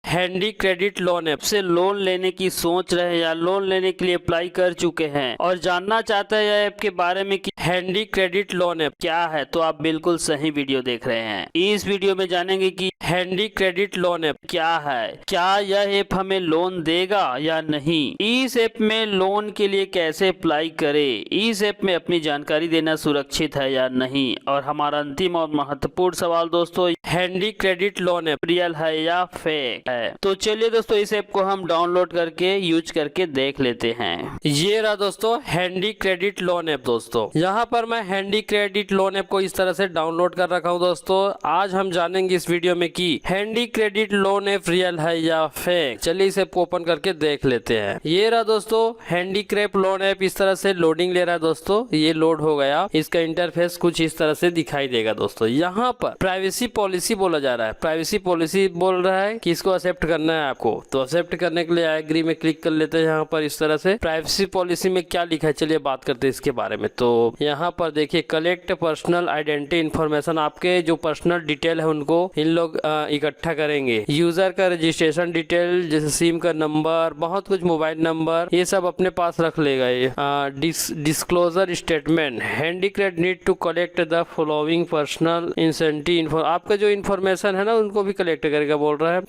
Handy credit loan app से loan लेने की सोच रहे हैं या लोन लेने के लिए अप्लाई कर चुके हैं और जानना चाहते हैं यह ऐप के बारे में कि हैंडी क्रेडिट लोन ऐप क्या है, तो आप बिल्कुल सही वीडियो देख रहे हैं। इस वीडियो में जानेंगे कि हैंडी क्रेडिट लोन ऐप क्या है, क्या यह ऐप हमें लोन देगा या नहीं, इस ऐप में लोन के लिए कैसे अप्लाई करें, इस ऐप में अपनी जानकारी देना सुरक्षित है या नहीं, और हमारा अंतिम और महत्वपूर्ण सवाल दोस्तों, handy credit loan app real है या फेक है। तो चलिए दोस्तों, इस ऐप को हम डाउनलोड करके यूज करके देख लेते हैं। ये रहा दोस्तों हैंडी क्रेडिट लोन ऐप। दोस्तों यहाँ पर मैं हैंडी क्रेडिट लोन ऐप को इस तरह से डाउनलोड कर रखा हूँ। दोस्तों आज हम जानेंगे इस वीडियो में कि handy credit loan app real है या फेक। चलिए इस ऐप को ओपन करके देख लेते हैं। ये रहा दोस्तों हैंडी क्रेडिट लोन ऐप, इस तरह से लोडिंग ले रहा है। दोस्तों ये लोड हो गया, इसका इंटरफेस कुछ इस तरह से दिखाई देगा। दोस्तों यहाँ पर प्राइवेसी पॉलिसी बोला जा रहा है, प्राइवेसी पॉलिसी बोल रहा है कि इसको एक्सेप्ट करना है आपको। तो एक्सेप्ट करने के लिए आई एग्री में क्लिक कर लेते हैं। यहाँ पर इस तरह से प्राइवेसी पॉलिसी में क्या लिखा है, चलिए बात करते हैं इसके बारे में। तो यहाँ पर देखिए, कलेक्ट पर्सनल आइडेंटिटी इन्फॉर्मेशन, आपके जो पर्सनल डिटेल है उनको इन लोग इकट्ठा करेंगे। यूजर का रजिस्ट्रेशन डिटेल जैसे सिम का नंबर, बहुत कुछ, मोबाइल नंबर, ये सब अपने पास रख लेगा। ये disclosure statement, Handy Credit need to collect the following personal incentive, आपका जो इन्फॉर्मेशन है ना उनको भी कलेक्ट करेगा बोल रहा है।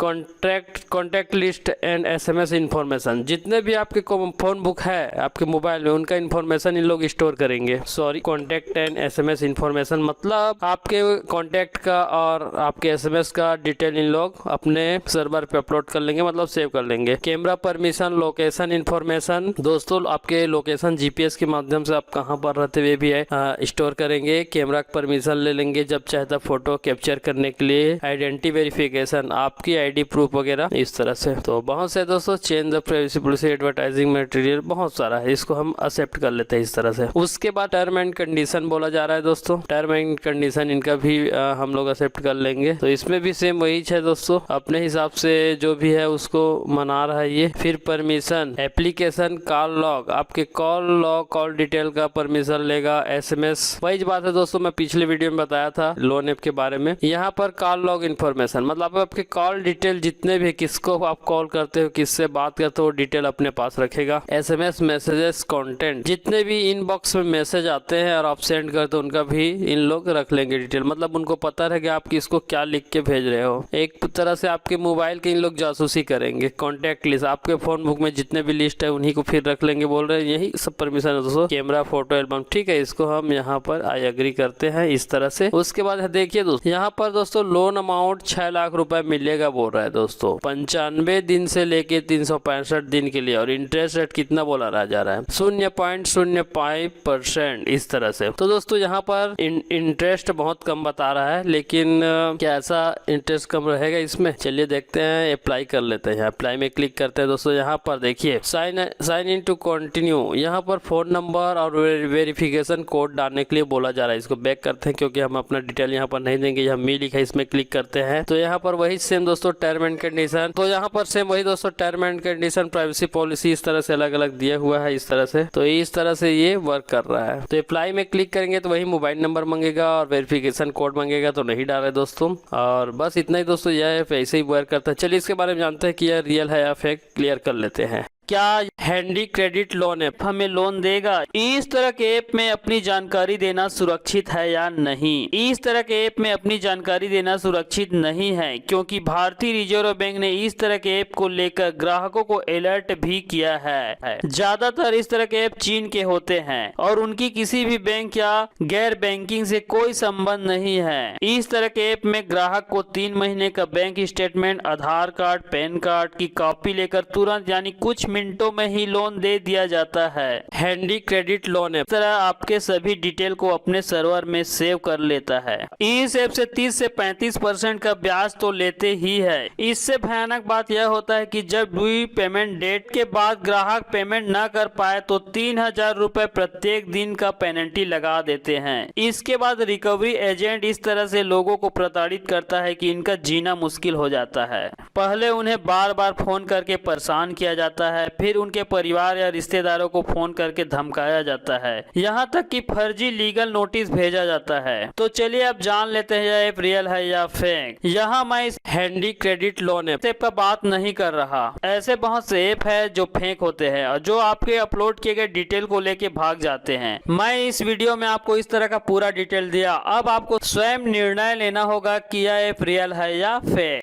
Contact list and SMS information, जितने भी आपके फोन बुक है आपके मोबाइल में उनका इन्फॉर्मेशन इन लोग स्टोर करेंगे। Sorry, contact and SMS information मतलब आपके कॉन्टैक्ट का और आपके SMS का डिटेल इन लोग अपने सर्वर पे अपलोड कर लेंगे, मतलब सेव कर लेंगे। कैमरा परमिशन, लोकेशन इन्फॉर्मेशन, दोस्तों आपके लोकेशन GPS के माध्यम से आप कहाँ पर रहते हुए भी है स्टोर करेंगे। कैमरा परमिशन ले लेंगे जब चाहता फोटो कैप्चर करने के लिए। आइडेंटिटी वेरिफिकेशन, आपकी ID प्रूफ वगैरह इस तरह से। तो बहुत से दोस्तों change the privacy policy, advertising material, बहुत सारा है, इसको हम एक्सेप्ट कर लेते हैं इस तरह से। उसके बाद टर्म एंड कंडीशन बोला जा रहा है। दोस्तों टर्म एंड कंडीशन इनका भी हम लोग एक्सेप्ट कर लेंगे। तो इसमें भी सेम वही है दोस्तों, अपने हिसाब से जो भी है उसको मना रहा है ये। फिर परमिशन, एप्लीकेशन कॉल लॉग, आपके कॉल लॉग, कॉल डिटेल का परमिशन लेगा। SMS, वही बात है दोस्तों मैं पिछले वीडियो में बताया था लोन ऐप के बारे में। यहाँ पर कॉल लॉग इन्फॉर्मेशन मतलब आपके कॉल डिटेल, जितने भी किसको आप कॉल करते हो, किससे बात करते हो, डिटेल अपने पास रखेगा। SMS मैसेजेस कंटेंट, जितने भी इनबॉक्स में मैसेज आते हैं और आप सेंड करते हो उनका भी इन लोग रख लेंगे डिटेल, मतलब उनको पता रहेगा आप किसको क्या लिख के भेज रहे हो। एक तरह से आपके मोबाइल के इन लोग जासूसी करेंगे। कॉन्टैक्ट लिस्ट, आपके फोन बुक में जितने भी लिस्ट है उन्हीं को फिर रख लेंगे बोल रहे हैं। यही सब परमिशन है दोस्तों। कैमरा, फोटो एल्बम, ठीक है, इसको हम यहाँ पर आई एग्री करते हैं इस तरह से। उसके बाद देखिए दोस्तों, यहाँ पर दोस्तों लोन अमाउंट 6 लाख रुपए मिलेगा बोल रहा है दोस्तों, 95 दिन से लेके 365 दिन के लिए। और इंटरेस्ट रेट कितना बोला रहा जा रहा है, 0.05% इस तरह से। तो दोस्तों यहाँ पर इंटरेस्ट बहुत कम बता रहा है, लेकिन क्या ऐसा इंटरेस्ट कम रहेगा इसमें, चलिए देखते हैं। अप्लाई कर लेते हैं, अप्लाई में क्लिक करते हैं। दोस्तों यहाँ पर देखिए साइन इन टू कंटिन्यू, यहाँ पर फोन नंबर और वेरिफिकेशन कोड डालने के लिए बोला जा रहा है। इसको बैक करते हैं क्योंकि हम अपना डिटेल यहाँ पर नहीं देंगे। यहाँ मी लिखा है, इसमें क्लिक करते हैं। तो यहाँ पर वही सेम दोस्तों टर्म एंड कंडीशन, तो यहाँ पर सेम वही दोस्तों term and condition, privacy policy इस तरह से अलग अलग दिया हुआ है इस तरह से। तो इस तरह से ये वर्क कर रहा है। तो अप्लाई में क्लिक करेंगे तो वही मोबाइल नंबर मांगेगा और वेरिफिकेशन कोड मांगेगा, तो नहीं डाल रहे दोस्तों। और बस इतना ही दोस्तों, यह ऐसे ही वर्क करता है। चलिए इसके बारे में जानते हैं कि यह रियल है या फेक, क्लियर कर लेते हैं। क्या हैंडी क्रेडिट लोन ऐप हमें लोन देगा? इस तरह के ऐप में अपनी जानकारी देना सुरक्षित है या नहीं? इस तरह के ऐप में अपनी जानकारी देना सुरक्षित नहीं है, क्योंकि भारतीय रिजर्व बैंक ने इस तरह के ऐप को लेकर ग्राहकों को अलर्ट भी किया है। ज्यादातर इस तरह के ऐप चीन के होते हैं और उनकी किसी भी बैंक या गैर बैंकिंग से कोई संबंध नहीं है। इस तरह के ऐप में ग्राहक को 3 महीने का बैंक स्टेटमेंट, आधार कार्ड, पैन कार्ड की कॉपी लेकर तुरंत यानी कुछ मिनटों में ही लोन दे दिया जाता है। हैंडी क्रेडिट लोन ऐप तरह आपके सभी डिटेल को अपने सर्वर में सेव कर लेता है। इस ऐप से 30 से 35% का ब्याज तो लेते ही है। इससे भयानक बात यह होता है कि जब ड्यू पेमेंट डेट के बाद ग्राहक पेमेंट न कर पाए तो 3000 रुपए प्रत्येक दिन का पेनल्टी लगा देते हैं। इसके बाद रिकवरी एजेंट इस तरह से लोगों को प्रताड़ित करता है कि इनका जीना मुश्किल हो जाता है। पहले उन्हें बार बार फोन करके परेशान किया जाता है, फिर उनके परिवार या रिश्तेदारों को फोन करके धमकाया जाता है, यहाँ तक कि फर्जी लीगल नोटिस भेजा जाता है। तो चलिए अब जान लेते हैं यह ऐप रियल है या फेक। यहाँ मैं इस हैंडी क्रेडिट लोन ऐप का बात नहीं कर रहा। ऐसे बहुत से ऐप है जो फेक होते हैं और जो आपके अपलोड किए गए डिटेल को लेके भाग जाते हैं। मैं इस वीडियो में आपको इस तरह का पूरा डिटेल दिया। अब आपको स्वयं निर्णय लेना होगा कि यह ऐप रियल है या फेक।